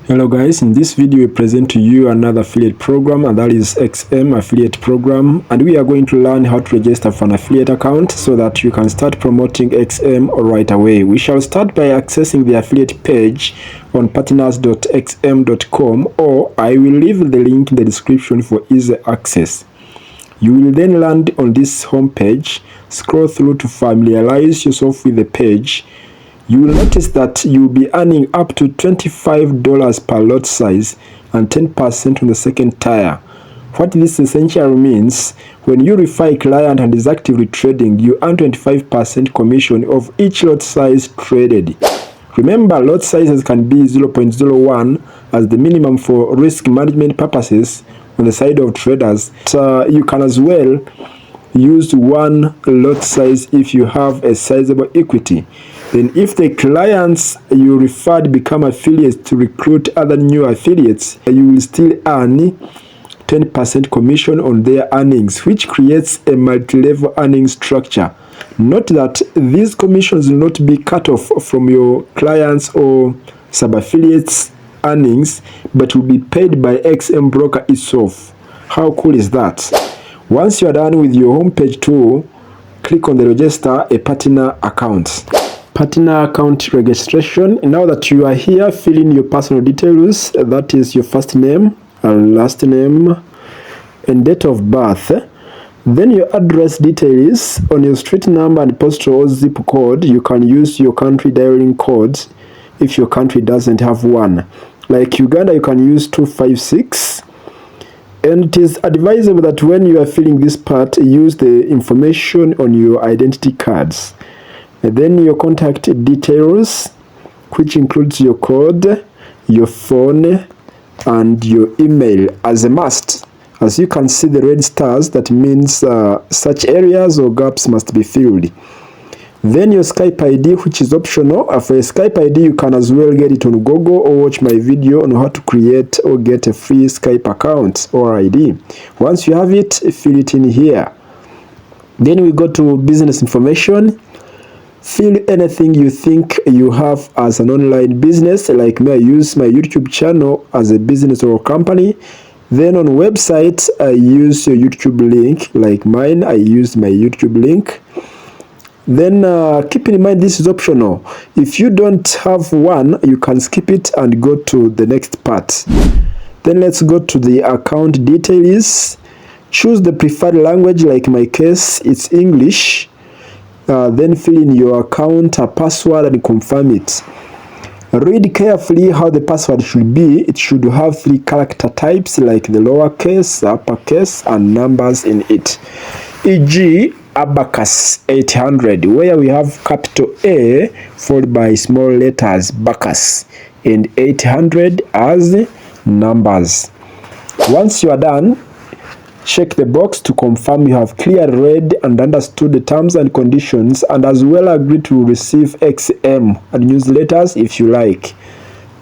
Hello guys, in this video we present to you another affiliate program, and that is XM affiliate program, and we are going to learn how to register for an affiliate account so that you can start promoting XM right away. We shall start by accessing the affiliate page on partners.xm.com, or I will leave the link in the description for easy access. You will then land on this home page, scroll through to familiarize yourself with the page. You will notice that you will be earning up to $25 per lot size and 10% on the second tier. What this essentially means, when you refer a client and is actively trading, you earn 25% commission of each lot size traded. Remember, lot sizes can be 0.01 as the minimum for risk management purposes on the side of traders. You can as well use one lot size if you have a sizable equity. Then if the clients you referred become affiliates to recruit other new affiliates, you will still earn 10% commission on their earnings, which creates a multi-level earning structure. Note that these commissions will not be cut off from your clients or sub-affiliates' earnings, but will be paid by XM Broker itself. How cool is that? Once you are done with your homepage tool, click on the register a partner account. Partner account registration. Now that you are here, fill in your personal details, that is your first name and last name and date of birth. Then your address details. On your street number and postal or zip code, you can use your country dialing code if your country doesn't have one. Like Uganda, you can use 256. And it is advisable that when you are filling this part, use the information on your identity cards. And then your contact details, which includes your code, your phone, and your email as a must. As you can see the red stars, that means such areas or gaps must be filled. Then your Skype ID, which is optional. For a Skype ID, you can as well get it on Google or watch my video on how to create or get a free Skype account or ID. Once you have it, fill it in here. Then we go to business information. Fill anything you think you have as an online business. Like me, I use my YouTube channel as a business or a company. Then on website, I use your YouTube link. Like mine, I use my YouTube link. Then keep in mind this is optional. If you don't have one, you can skip it and go to the next part. Then let's go to the account details. Choose the preferred language, like my case, it's English. Then fill in your account password and confirm it. Read carefully how the password should be. It should have 3 character types, like the lowercase, uppercase, and numbers in it. E.g. Abacus 800, where we have capital A followed by small letters Bacchus, and 800 as numbers. Once you are done, check the box to confirm you have clearly read and understood the terms and conditions, and as well agree to receive XM and newsletters if you like.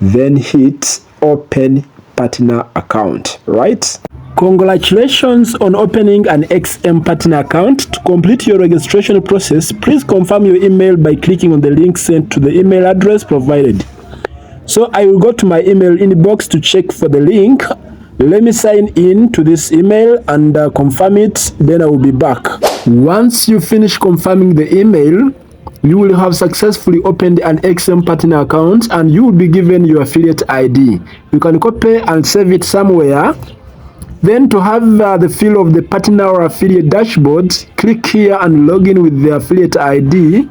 Then hit open partner account, right? Congratulations on opening an XM partner account. To complete your registration process, please confirm your email by clicking on the link sent to the email address provided. So I will go to my email inbox to check for the link. Let me sign in to this email and confirm it, then I will be back. Once you finish confirming the email, you will have successfully opened an XM partner account and you will be given your affiliate ID. You can copy and save it somewhere. Then to have the feel of the partner or affiliate dashboard, click here and log in with the affiliate ID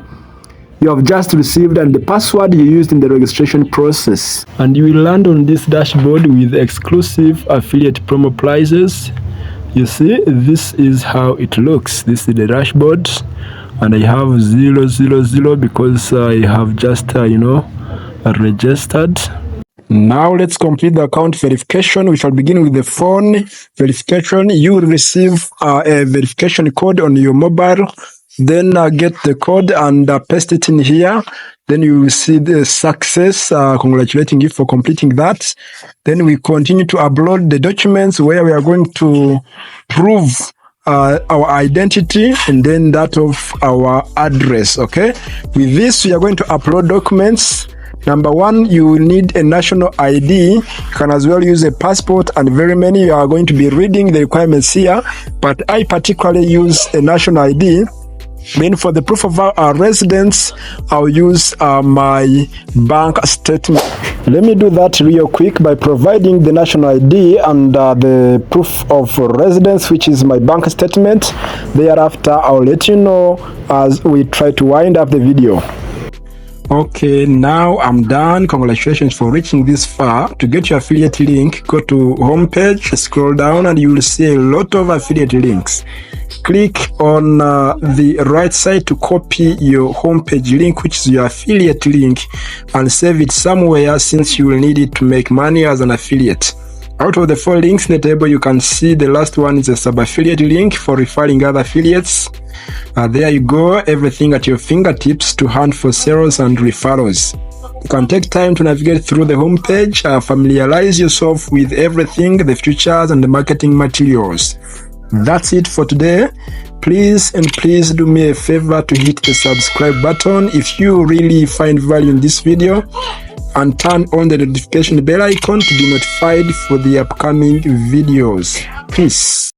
you have just received and the password you used in the registration process. And you will land on this dashboard with exclusive affiliate promo prices. You see, this is how it looks. This is the dashboard, and I have 000 because I have just registered. Now let's complete the account verification. We shall begin with the phone verification. You will receive a verification code on your mobile. Then get the code and paste it in here. Then you will see the success, congratulating you for completing that. Then we continue to upload the documents where we are going to prove our identity and then that of our address. Okay, with this we are going to upload documents. Number one, you will need a national ID. You can as well use a passport, and very many you are going to be reading the requirements here, but I particularly use a national ID. Then for the proof of residence, I'll use my bank statement. Let me do that real quick by providing the national ID and the proof of residence, which is my bank statement. Thereafter, I'll let you know as we try to wind up the video. Okay, now I'm done. Congratulations for reaching this far. To get your affiliate link, go to homepage, scroll down, and you will see a lot of affiliate links. Click on the right side to copy your homepage link, which is your affiliate link, and save it somewhere, since you will need it to make money as an affiliate. Out of the 4 links in the table, you can see the last one is a sub-affiliate link for referring other affiliates. There you go, everything at your fingertips to hunt for sales and referrals. You can take time to navigate through the homepage, familiarize yourself with everything, the features and the marketing materials. That's it for today. Please do me a favor to hit the subscribe button if you really find value in this video, and turn on the notification bell icon to be notified for the upcoming videos. Peace.